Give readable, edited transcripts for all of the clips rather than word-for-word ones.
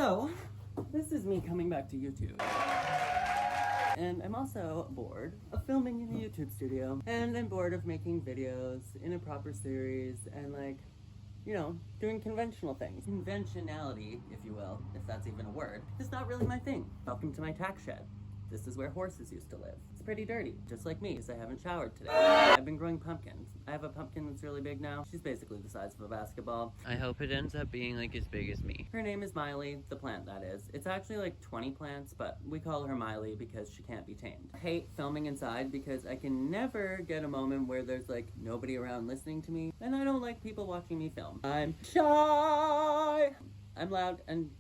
So, this is me coming back to YouTube. And I'm also bored of filming in a YouTube studio. And I'm bored of making videos in a proper series and like, you know, doing conventional things. Conventionality, if you will, if that's even a word, is not really my thing. Welcome to my tack shed. This is where horses used to live. It's pretty dirty, just like me, because I haven't showered today. I've been growing pumpkins. I have a pumpkin that's really big now. She's basically the size of a basketball. I hope it ends up being like as big as me. Her name is Miley, the plant that is. It's actually like 20 plants, but we call her Miley because she can't be tamed. I hate filming inside because I can never get a moment where there's like nobody around listening to me, and I don't like people watching me film. I'm shy! I'm loud and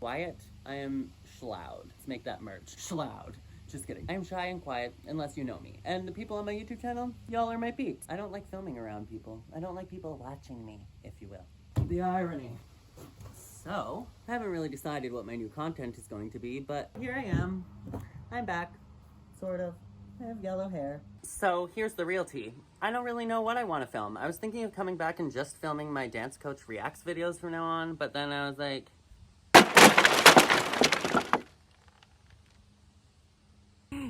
quiet. I am schloud. Let's make that merch. Schloud. Just kidding. I'm shy and quiet unless you know me. And the people on my YouTube channel, y'all are my peeps. I don't like filming around people. I don't like people watching me, if you will. The irony. So, I haven't really decided what my new content is going to be, but here I am. I'm back. Sort of. I have yellow hair. So, here's the real tea. I don't really know what I want to film. I was thinking of coming back and just filming my dance coach reacts videos from now on, but then I was like,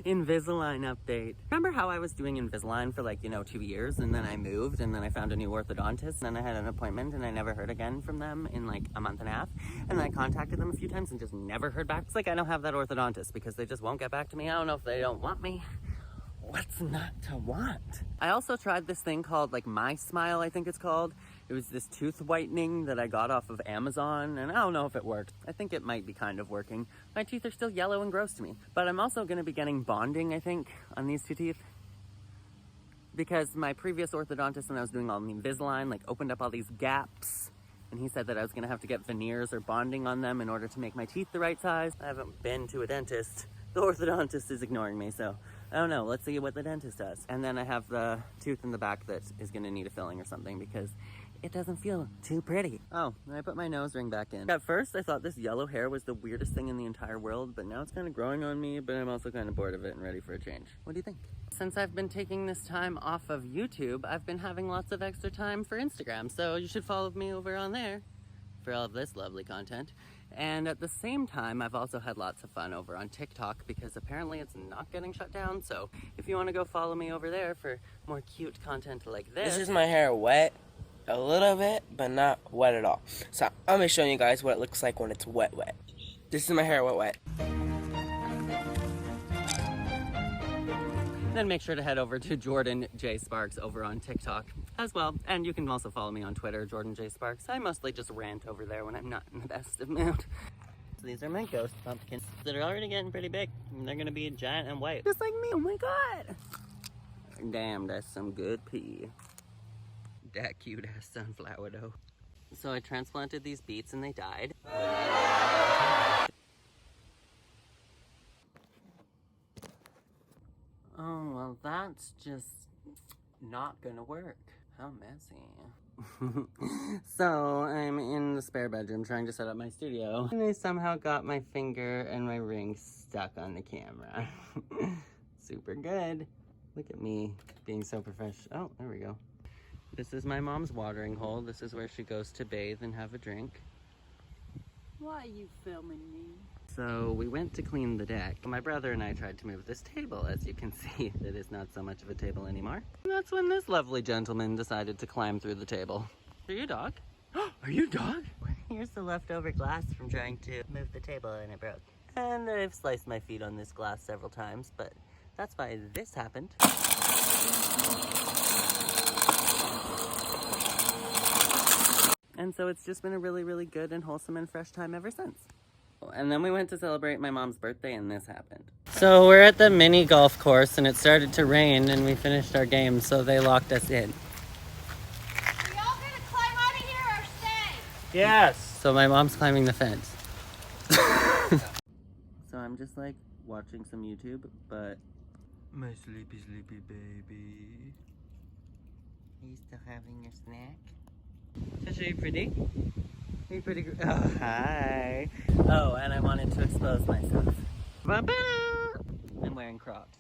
Invisalign update. Remember how I was doing Invisalign for like, 2 years, and then I moved, and then I found a new orthodontist, and then I had an appointment, and I never heard again from them in like a month and a half, and I contacted them a few times and just never heard back. It's like I don't have that orthodontist because they just won't get back to me. I don't know if they don't want me. What's not to want? I also tried this thing called like My Smile, I think it's called. It was this tooth whitening that I got off of Amazon, and I don't know if it worked. I think it might be kind of working. My teeth are still yellow and gross to me. But I'm also gonna be getting bonding, I think, on these two teeth. Because my previous orthodontist, when I was doing all the Invisalign, like opened up all these gaps. And he said that I was gonna have to get veneers or bonding on them in order to make my teeth the right size. I haven't been to a dentist. The orthodontist is ignoring me, so I don't know. Let's see what the dentist does. And then I have the tooth in the back that is gonna need a filling or something because it doesn't feel too pretty. Oh, and I put my nose ring back in. At first, I thought this yellow hair was the weirdest thing in the entire world, but now it's kind of growing on me, but I'm also kind of bored of it and ready for a change. What do you think? Since I've been taking this time off of YouTube, I've been having lots of extra time for Instagram, so you should follow me over on there for all of this lovely content. And at the same time, I've also had lots of fun over on TikTok because apparently it's not getting shut down. So if you want to go follow me over there for more cute content like this. This is my hair wet a little bit, but not wet at all. So I'm gonna show you guys what it looks like when it's wet. This is my hair wet. Then make sure to head over to Jordan J. Sparks over on TikTok as well. And you can also follow me on Twitter, Jordan J. Sparks. I mostly just rant over there when I'm not in the best of mood. So these are my ghost pumpkins that are already getting pretty big. And they're gonna be giant and white. Just like me, oh my god. Damn, that's some good pea. That cute ass sunflower though. So I transplanted these beets and they died. Oh, well, that's just not gonna work. How messy. So, I'm in the spare bedroom trying to set up my studio. And I somehow got my finger and my ring stuck on the camera. Super good. Look at me being so professional. Oh, there we go. This is my mom's watering hole. This is where she goes to bathe and have a drink. Why are you filming me? So we went to clean the deck. My brother and I tried to move this table. As you can see, it is not so much of a table anymore. And that's when this lovely gentleman decided to climb through the table. Are you a dog? Are you a dog? Here's the leftover glass from trying to move the table and it broke. And I've sliced my feet on this glass several times, but that's why this happened. And so it's just been a really, really good and wholesome and fresh time ever since. And then we went to celebrate my mom's birthday and this happened. So we're at the mini golf course and it started to rain and we finished our game, so they locked us in. Are y'all gonna climb out of here or stay? Yes! So my mom's climbing the fence. So I'm just like watching some YouTube, but my sleepy baby. Are you still having your snack? Are you pretty? Are you pretty? Oh, hi. Oh, and I wanted to expose myself. I'm wearing Crocs.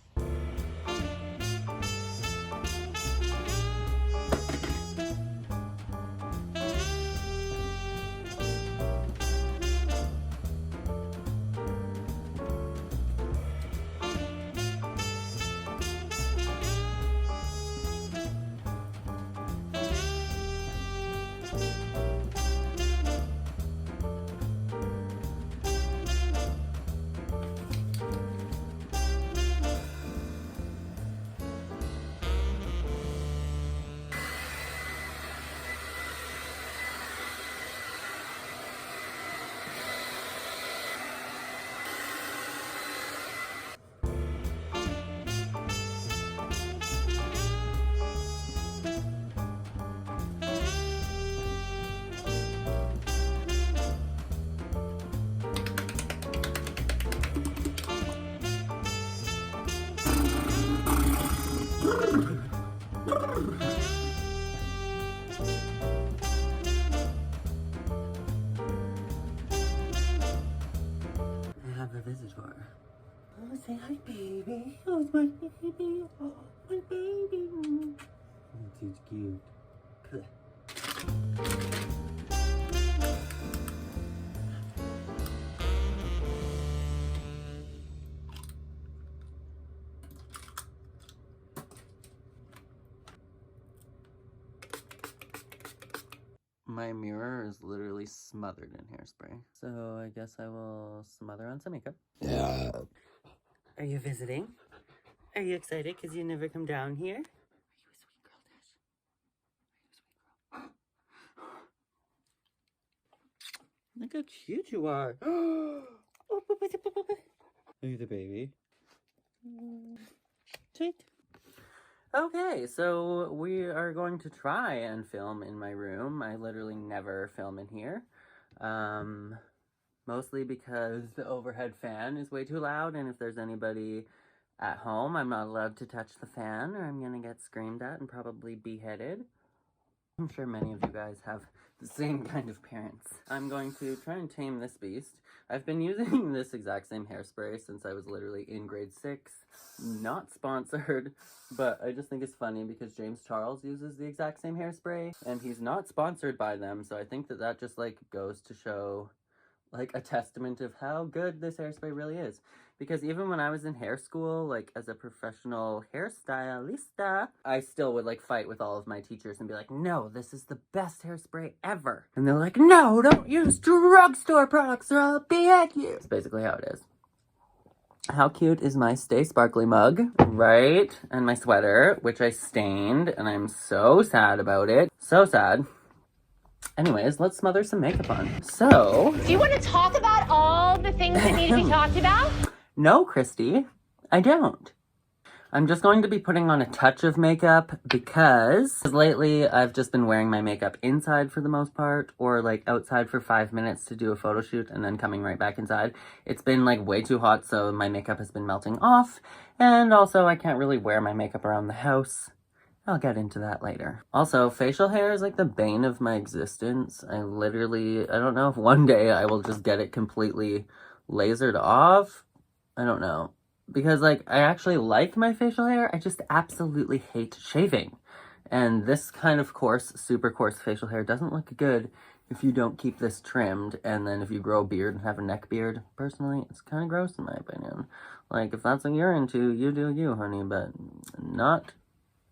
another visitor. Oh, say hi, baby. Oh, it's my baby. Oh, my baby. Oh, she's cute. My mirror is literally smothered in hairspray. So I guess I will smother on some makeup. Yeah. Are you visiting? Are you excited because you never come down here? Are you a sweet girl, Tish? Are you a sweet girl? Look how cute you are. Are you the baby? Sweet. Okay, so we are going to try and film in my room. I literally never film in here. Mostly because the overhead fan is way too loud, and if there's anybody at home, I'm not allowed to touch the fan or I'm gonna get screamed at and probably beheaded. I'm sure many of you guys have the same kind of parents. I'm going to try and tame this beast. I've been using this exact same hairspray since I was literally in grade 6. Not sponsored, but I just think it's funny because James Charles uses the exact same hairspray and he's not sponsored by them, so I think that that just like goes to show like a testament of how good this hairspray really is. Because even when I was in hair school, like as a professional hairstylista, I still would like fight with all of my teachers and be like, no, this is the best hairspray ever. And they're like, no, don't use drugstore products or I'll behead you. That's basically how it is. How cute is my Stay Sparkly mug, right? And my sweater, which I stained, and I'm so sad about it. So sad. Anyways, let's smother some makeup on. So... Do you want to talk about all the things that need to be talked about? No, Christy, I don't. I'm just going to be putting on a touch of makeup because lately I've just been wearing my makeup inside for the most part, or like outside for 5 minutes to do a photo shoot and then coming right back inside. It's been like way too hot, so my makeup has been melting off, and also I can't really wear my makeup around the house. I'll get into that later. Also, facial hair is like the bane of my existence. I don't know if one day I will just get it completely lasered off. I don't know. Because, like, I actually like my facial hair, I just absolutely hate shaving. And this kind of coarse, super coarse facial hair doesn't look good if you don't keep this trimmed, and then if you grow a beard and have a neck beard. Personally, it's kind of gross in my opinion. Like, if that's what you're into, you do you, honey, but not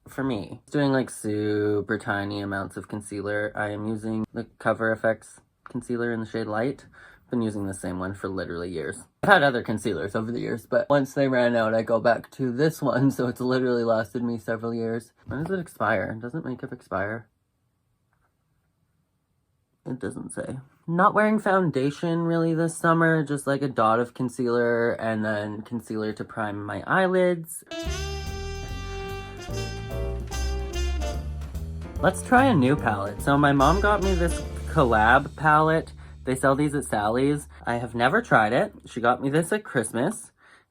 for me. Doing, like, super tiny amounts of concealer. I am using the Cover FX concealer in the shade Light. Been using the same one for literally years. I've had other concealers over the years, but once they ran out, I go back to this one, so it's literally lasted me several years. When does it expire? Doesn't makeup expire? It doesn't say. Not wearing foundation really this summer, just like a dot of concealer and then concealer to prime my eyelids. Let's try a new palette. So my mom got me this collab palette. They sell these at Sally's. I have never tried it. She got me this at Christmas.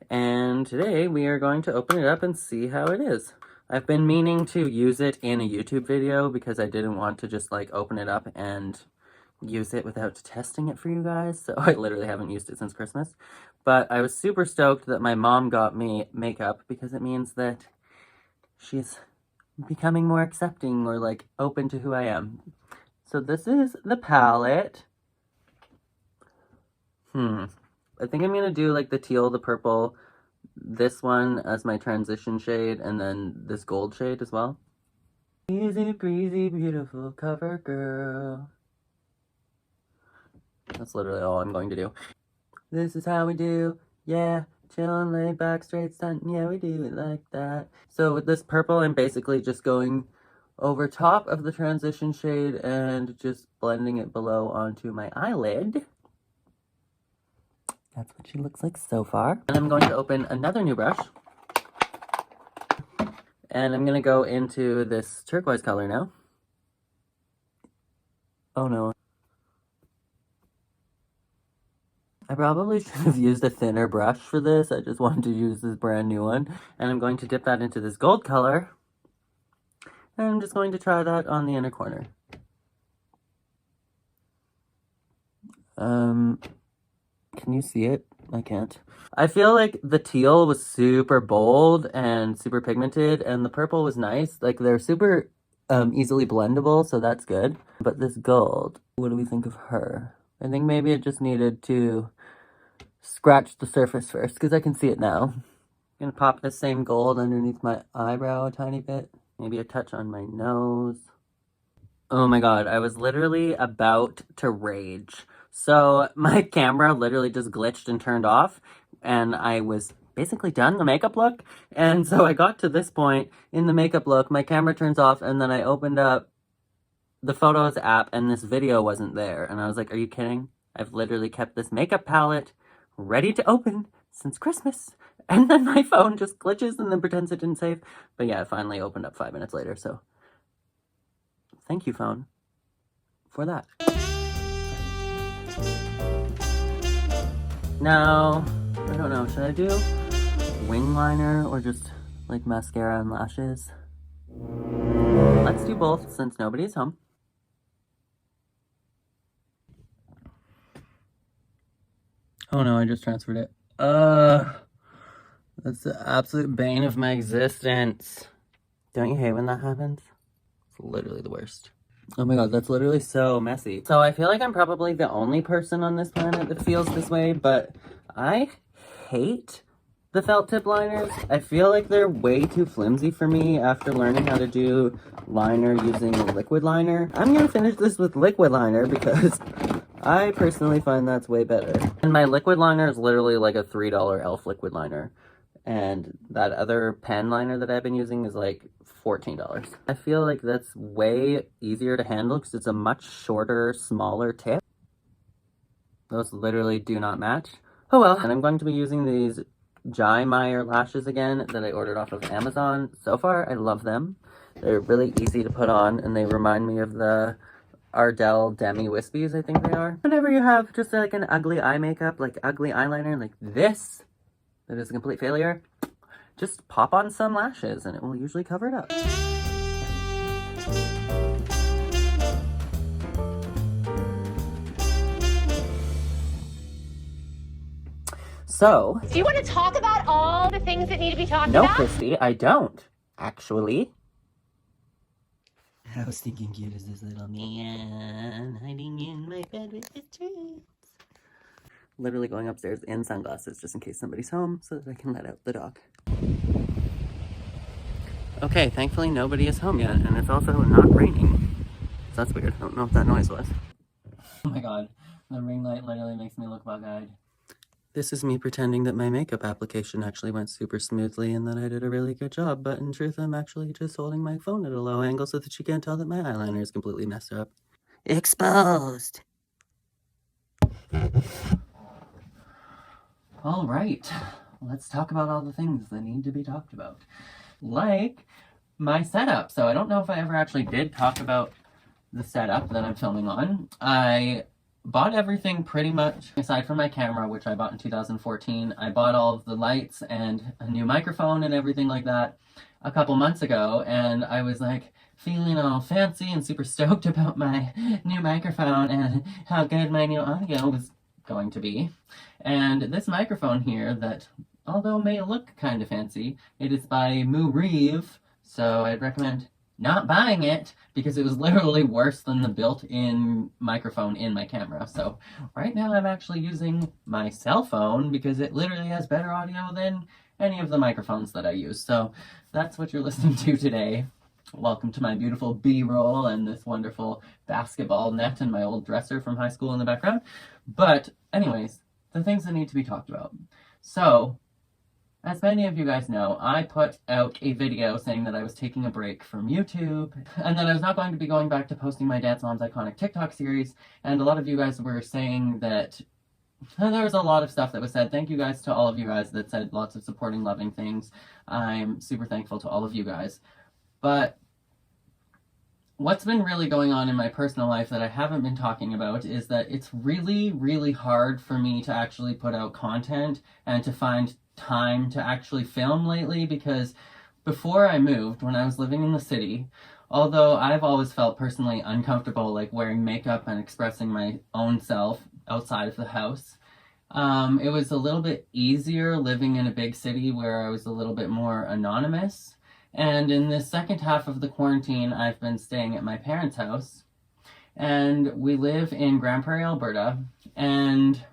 And today we are going to open it up and see how it is. I've been meaning to use it in a YouTube video because I didn't want to just like open it up and use it without testing it for you guys. So I literally haven't used it since Christmas. But I was super stoked that my mom got me makeup because it means that she's becoming more accepting or like open to who I am. So this is the palette. I think I'm gonna do like the teal, the purple, this one as my transition shade, and then this gold shade as well. Easy breezy, beautiful cover girl. That's literally all I'm going to do. This is how we do, yeah. Chillin', laid back, straight stuntin', yeah, we do it like that. So with this purple, I'm basically just going over top of the transition shade and just blending it below onto my eyelid. That's what she looks like so far. And I'm going to open another new brush. And I'm going to go into this turquoise color now. Oh no. I probably should have used a thinner brush for this. I just wanted to use this brand new one. And I'm going to dip that into this gold color. And I'm just going to try that on the inner corner. Can you see it? I can't. I feel like the teal was super bold and super pigmented, and the purple was nice. Like, they're super easily blendable, so that's good. But this gold, what do we think of her? I think maybe it just needed to scratch the surface first, because I can see it now. I'm gonna pop the same gold underneath my eyebrow a tiny bit. Maybe a touch on my nose. Oh my god, I was literally about to rage. So my camera literally just glitched and turned off, and I was basically done the makeup look. And so I got to this point in the makeup look, my camera turns off, and then I opened up the Photos app, and this video wasn't there. And I was like, are you kidding? I've literally kept this makeup palette ready to open since Christmas. And then my phone just glitches and then pretends it didn't save. But yeah, it finally opened up 5 minutes later, so thank you, phone, for that. Now, I don't know, should I do wing liner or just like mascara and lashes? Let's do both since nobody's home. Oh no, I just transferred it. That's the absolute bane of my existence. Don't you hate when that happens? It's literally the worst. Oh my god, that's literally so messy. So I feel like I'm probably the only person on this planet that feels this way, but I hate the felt tip liners. I feel like they're way too flimsy for me after learning how to do liner using a liquid liner. I'm gonna finish this with liquid liner because I personally find that's way better. And my liquid liner is literally like a $3 e.l.f. liquid liner. And that other pen liner that I've been using is like $14. I feel like that's way easier to handle because it's a much shorter, smaller tip. Those literally do not match. Oh well. And I'm going to be using these Jai Meyer lashes again that I ordered off of Amazon. So far, I love them. They're really easy to put on, and they remind me of the Ardell Demi Wispies, I think they are. Whenever you have just like an ugly eye makeup, like ugly eyeliner like this, that is a complete failure, just pop on some lashes and it will usually cover it up. So, Do you want to talk about all the things that need to be talked no, about? Christy, I don't, actually. How stinking cute is this little man hiding in my bed with his treats? Literally going upstairs in sunglasses just in case somebody's home so that I can let out the dog. Okay, thankfully nobody is home yet, and it's also not raining. So that's weird. I don't know what that noise was. Oh my god, the ring light literally makes me look bug-eyed. This is me pretending that my makeup application actually went super smoothly and that I did a really good job, but in truth I'm actually just holding my phone at a low angle so that you can't tell that my eyeliner is completely messed up. Exposed! Alright, let's talk about all the things that need to be talked about. Like my setup. So I don't know if I ever actually did talk about the setup that I'm filming on. I bought everything pretty much, aside from my camera, which I bought in 2014. I bought all of the lights and a new microphone and everything like that a couple months ago, and I was like feeling all fancy and super stoked about my new microphone and how good my new audio was going to be. And this microphone here that, although may look kind of fancy, it is by Reeve, so I'd recommend not buying it because it was literally worse than the built-in microphone in my camera. So right now I'm actually using my cell phone because it literally has better audio than any of the microphones that I use. So that's what you're listening to today. Welcome to my beautiful B-roll and this wonderful basketball net and my old dresser from high school in the background. But anyways, the things that need to be talked about. So, as many of you guys know, I put out a video saying that I was taking a break from YouTube and that I was not going to be going back to posting my Dance Mom's Iconic TikTok series, and a lot of you guys were saying that there was a lot of stuff that was said. Thank you guys to all of you guys that said lots of supporting, loving things. I'm super thankful to all of you guys. But what's been really going on in my personal life that I haven't been talking about is that it's really, really hard for me to actually put out content and to find time to actually film lately, because before I moved, when I was living in the city, although I've always felt personally uncomfortable like wearing makeup and expressing my own self outside of the house, It was a little bit easier living in a big city where I was a little bit more anonymous. And in this second half of the quarantine, I've been staying at my parents' house. And we live in Grand Prairie, Alberta. And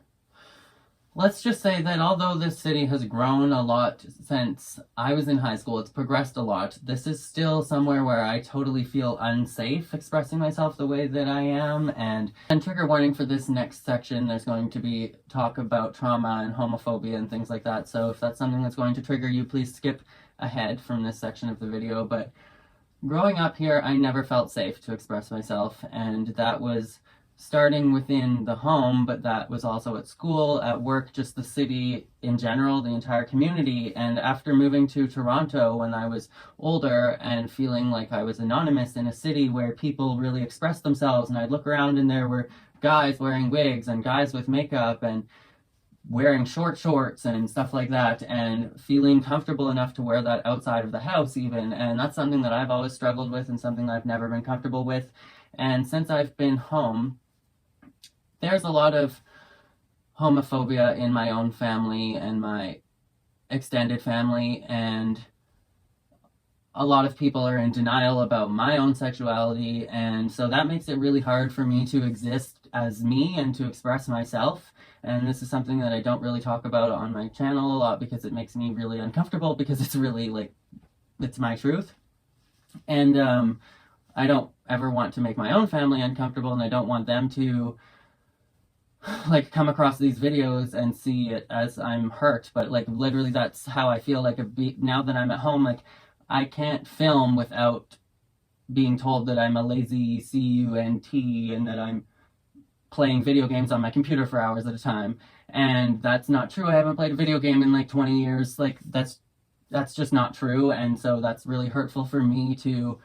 let's just say that although this city has grown a lot since I was in high school, it's progressed a lot, this is still somewhere where I totally feel unsafe expressing myself the way that I am. And trigger warning for this next section, there's going to be talk about trauma and homophobia and things like that. So if that's something that's going to trigger you, please skip ahead from this section of the video. But growing up here, I never felt safe to express myself, and that was starting within the home, but that was also at school, at work, just the city in general, the entire community. And after moving to Toronto when I was older and feeling like I was anonymous in a city where people really expressed themselves, and I'd look around and there were guys wearing wigs and guys with makeup and wearing shorts and stuff like that, and feeling comfortable enough to wear that outside of the house even. And that's something that I've always struggled with and something I've never been comfortable with. And since I've been home, there's a lot of homophobia in my own family and my extended family, and a lot of people are in denial about my own sexuality, and so that makes it really hard for me to exist as me and to express myself. And this is something that I don't really talk about on my channel a lot because it makes me really uncomfortable, because it's really like, it's my truth. And I don't ever want to make my own family uncomfortable, and I don't want them to like come across these videos and see it as I'm hurt. But like literally that's how I feel. Like now that I'm at home, like I can't film without being told that I'm a lazy cunt and that I'm playing video games on my computer for hours at a time. And that's not true. I haven't played a video game in like 20 years. Like that's just not true. And so that's really hurtful for me to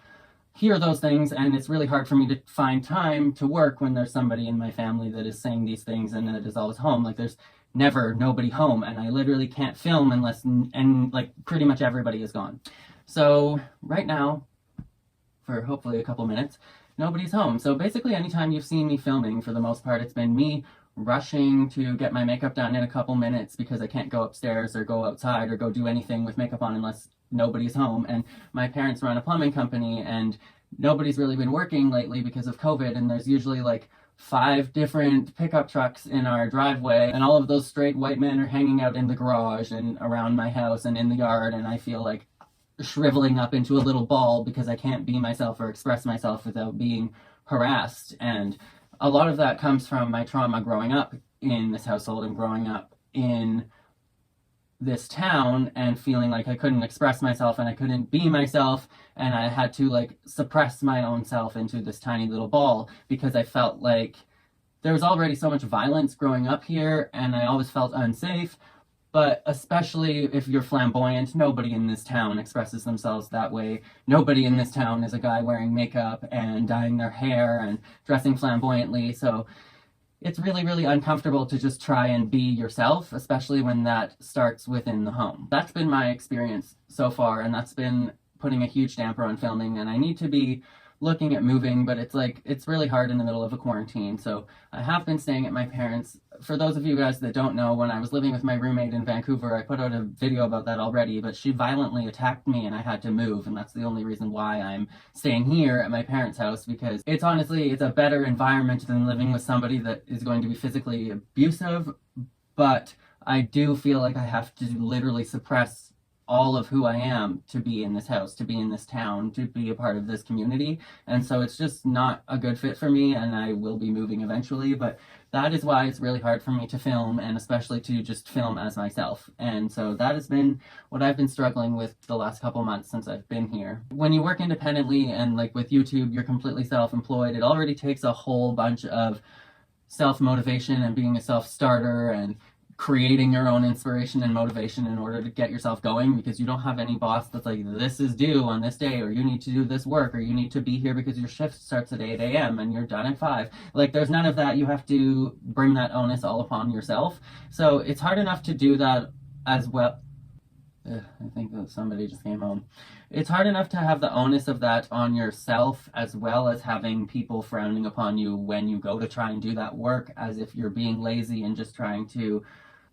hear those things, and it's really hard for me to find time to work when there's somebody in my family that is saying these things and that is always home. Like there's never nobody home, and I literally can't film unless, and like pretty much everybody is gone. So right now, for hopefully a couple minutes, nobody's home. So basically anytime you've seen me filming, for the most part, it's been me rushing to get my makeup done in a couple minutes because I can't go upstairs or go outside or go do anything with makeup on unless nobody's home. And my parents run a plumbing company, and nobody's really been working lately because of COVID, and there's usually like 5 different pickup trucks in our driveway, and all of those straight white men are hanging out in the garage and around my house and in the yard, and I feel like shriveling up into a little ball because I can't be myself or express myself without being harassed. And a lot of that comes from my trauma growing up in this household and growing up in this town and feeling like I couldn't express myself and I couldn't be myself, and I had to like suppress my own self into this tiny little ball because I felt like there was already so much violence growing up here, and I always felt unsafe. But especially if you're flamboyant, nobody in this town expresses themselves that way. Nobody in this town is a guy wearing makeup and dyeing their hair and dressing flamboyantly. So it's really, really uncomfortable to just try and be yourself, especially when that starts within the home. That's been my experience so far, and that's been putting a huge damper on filming, and I need to be looking at moving, but it's really hard in the middle of a quarantine. So I have been staying at my parents'. For those of you guys that don't know, when I was living with my roommate in Vancouver, I put out a video about that already, but she violently attacked me and I had to move, and that's the only reason why I'm staying here at my parents' house, because it's honestly, it's a better environment than living with somebody that is going to be physically abusive. But I do feel like I have to literally suppress all of who I am to be in this house, to be in this town, to be a part of this community. And so it's just not a good fit for me, and I will be moving eventually. But that is why it's really hard for me to film, and especially to just film as myself. And so that has been what I've been struggling with the last couple months since I've been here. When you work independently and like with YouTube, you're completely self-employed, it already takes a whole bunch of self-motivation and being a self-starter and creating your own inspiration and motivation in order to get yourself going, because you don't have any boss that's like, this is due on this day, or you need to do this work, or you need to be here because your shift starts at 8 a.m. and you're done at 5. Like, there's none of that. You have to bring that onus all upon yourself. So it's hard enough to do that as well. I think that somebody just came home. It's hard enough to have the onus of that on yourself, as well as having people frowning upon you when you go to try and do that work, as if you're being lazy and just trying to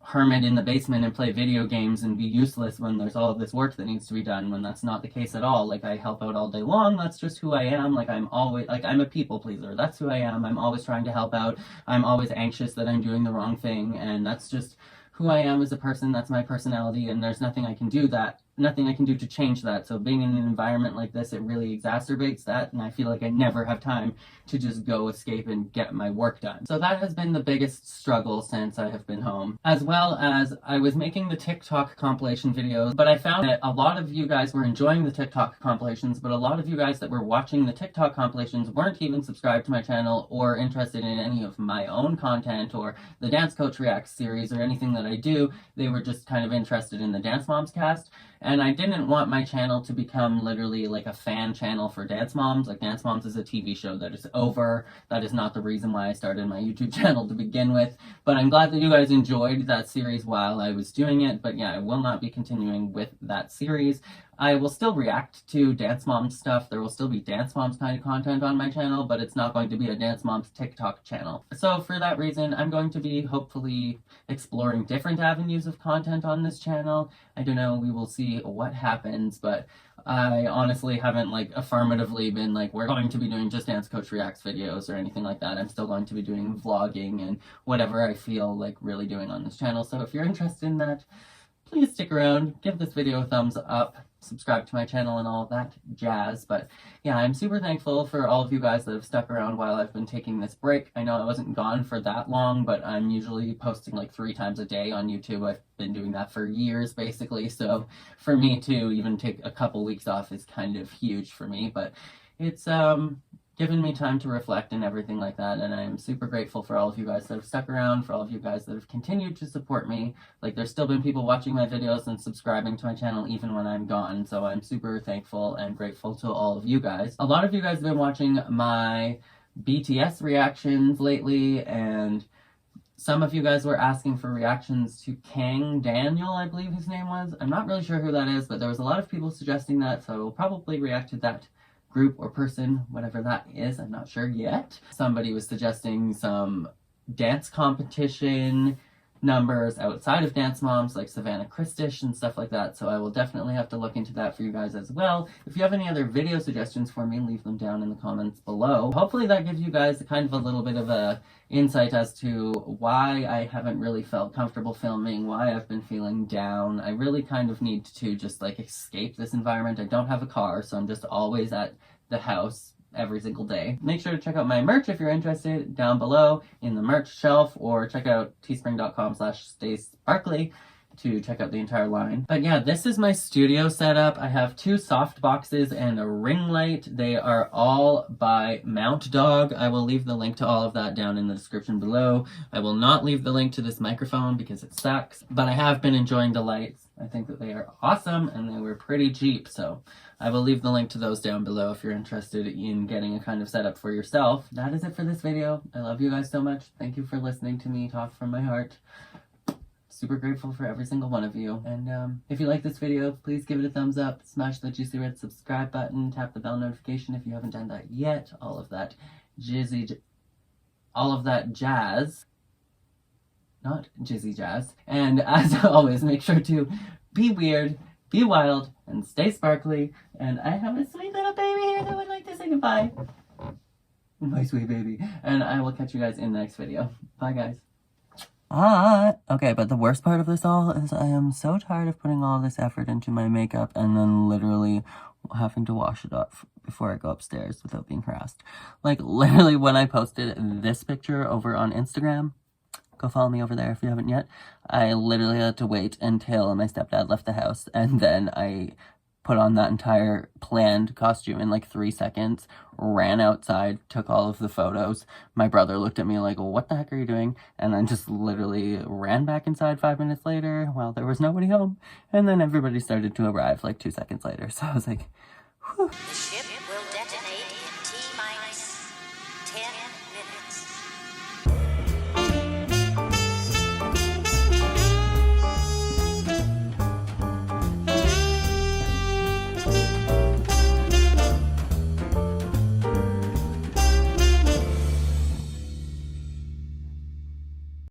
hermit in the basement and play video games and be useless when there's all of this work that needs to be done, when that's not the case at all. Like, I help out all day long. That's just who I am. Like, I'm a people pleaser. That's who I am. I'm always trying to help out. I'm always anxious that I'm doing the wrong thing, and that's just who I am as a person. That's my personality, and there's nothing I can do to change that. So being in an environment like this, it really exacerbates that, and I feel like I never have time to just go escape and get my work done. So that has been the biggest struggle since I have been home. As well as I was making the TikTok compilation videos, but I found that a lot of you guys were enjoying the TikTok compilations, but a lot of you guys that were watching the TikTok compilations weren't even subscribed to my channel or interested in any of my own content or the Dance Coach Reacts series or anything that I do. They were just kind of interested in the Dance Moms cast. And I didn't want my channel to become literally like a fan channel for Dance Moms. Like, Dance Moms is a TV show that is over. That is not the reason why I started my YouTube channel to begin with. But I'm glad that you guys enjoyed that series while I was doing it. But yeah, I will not be continuing with that series. I will still react to Dance Moms stuff. There will still be Dance Moms kind of content on my channel, but it's not going to be a Dance Moms TikTok channel. So for that reason, I'm going to be hopefully exploring different avenues of content on this channel. I don't know, we will see what happens, but I honestly haven't like affirmatively been like, we're going to be doing just Dance Coach Reacts videos or anything like that. I'm still going to be doing vlogging and whatever I feel like really doing on this channel. So if you're interested in that, please stick around, give this video a thumbs up, subscribe to my channel and all that jazz. But yeah, I'm super thankful for all of you guys that have stuck around while I've been taking this break. I know I wasn't gone for that long, but I'm usually posting like 3 times a day on YouTube. I've been doing that for years, basically. So for me to even take a couple weeks off is kind of huge for me, but it's given me time to reflect and everything like that, and I'm super grateful for all of you guys that have stuck around, for all of you guys that have continued to support me. Like, there's still been people watching my videos and subscribing to my channel even when I'm gone, so I'm super thankful and grateful to all of you guys. A lot of you guys have been watching my BTS reactions lately, and some of you guys were asking for reactions to Kang Daniel, I believe his name was. I'm not really sure who that is, but there was a lot of people suggesting that, so I will probably react to that group or person, whatever that is. I'm not sure yet. Somebody was suggesting some dance competition numbers outside of Dance Moms, like Savannah Christish and stuff like that, so I will definitely have to look into that for you guys as well. If you have any other video suggestions for me, leave them down in the comments below. Hopefully that gives you guys kind of a little bit of a insight as to why I haven't really felt comfortable filming, why I've been feeling down. I really kind of need to just like escape this environment. I don't have a car, so I'm just always at the house every single day. Make sure to check out my merch if you're interested down below in the merch shelf, or check out teespring.com/staysparkly to check out the entire line. But yeah, this is my studio setup. I have 2 soft boxes and a ring light. They are all by Mount Dog. I will leave the link to all of that down in the description below. I will not leave the link to this microphone because it sucks, but I have been enjoying the lights. I think that they are awesome and they were pretty cheap, so I will leave the link to those down below if you're interested in getting a kind of setup for yourself. That is it for this video. I love you guys so much. Thank you for listening to me talk from my heart. Super grateful for every single one of you. And if you like this video, please give it a thumbs up, smash the juicy red subscribe button, tap the bell notification if you haven't done that yet. All of that jazz. Not jizzy jazz. And as always, make sure to be weird, be wild, and stay sparkly. And I have a sweet little baby here that would like to say goodbye. My sweet baby. And I will catch you guys in the next video. Bye, guys. Okay, but the worst part of this all is I am so tired of putting all this effort into my makeup and then literally having to wash it off before I go upstairs without being harassed. Like, literally when I posted this picture over on Instagram, go follow me over there if you haven't yet, I literally had to wait until my stepdad left the house, and then I put on that entire planned costume in like 3 seconds, ran outside, took all of the photos. My brother looked at me like, what the heck are you doing? And then just literally ran back inside 5 minutes later while there was nobody home. And then everybody started to arrive like 2 seconds later. So I was like, whew.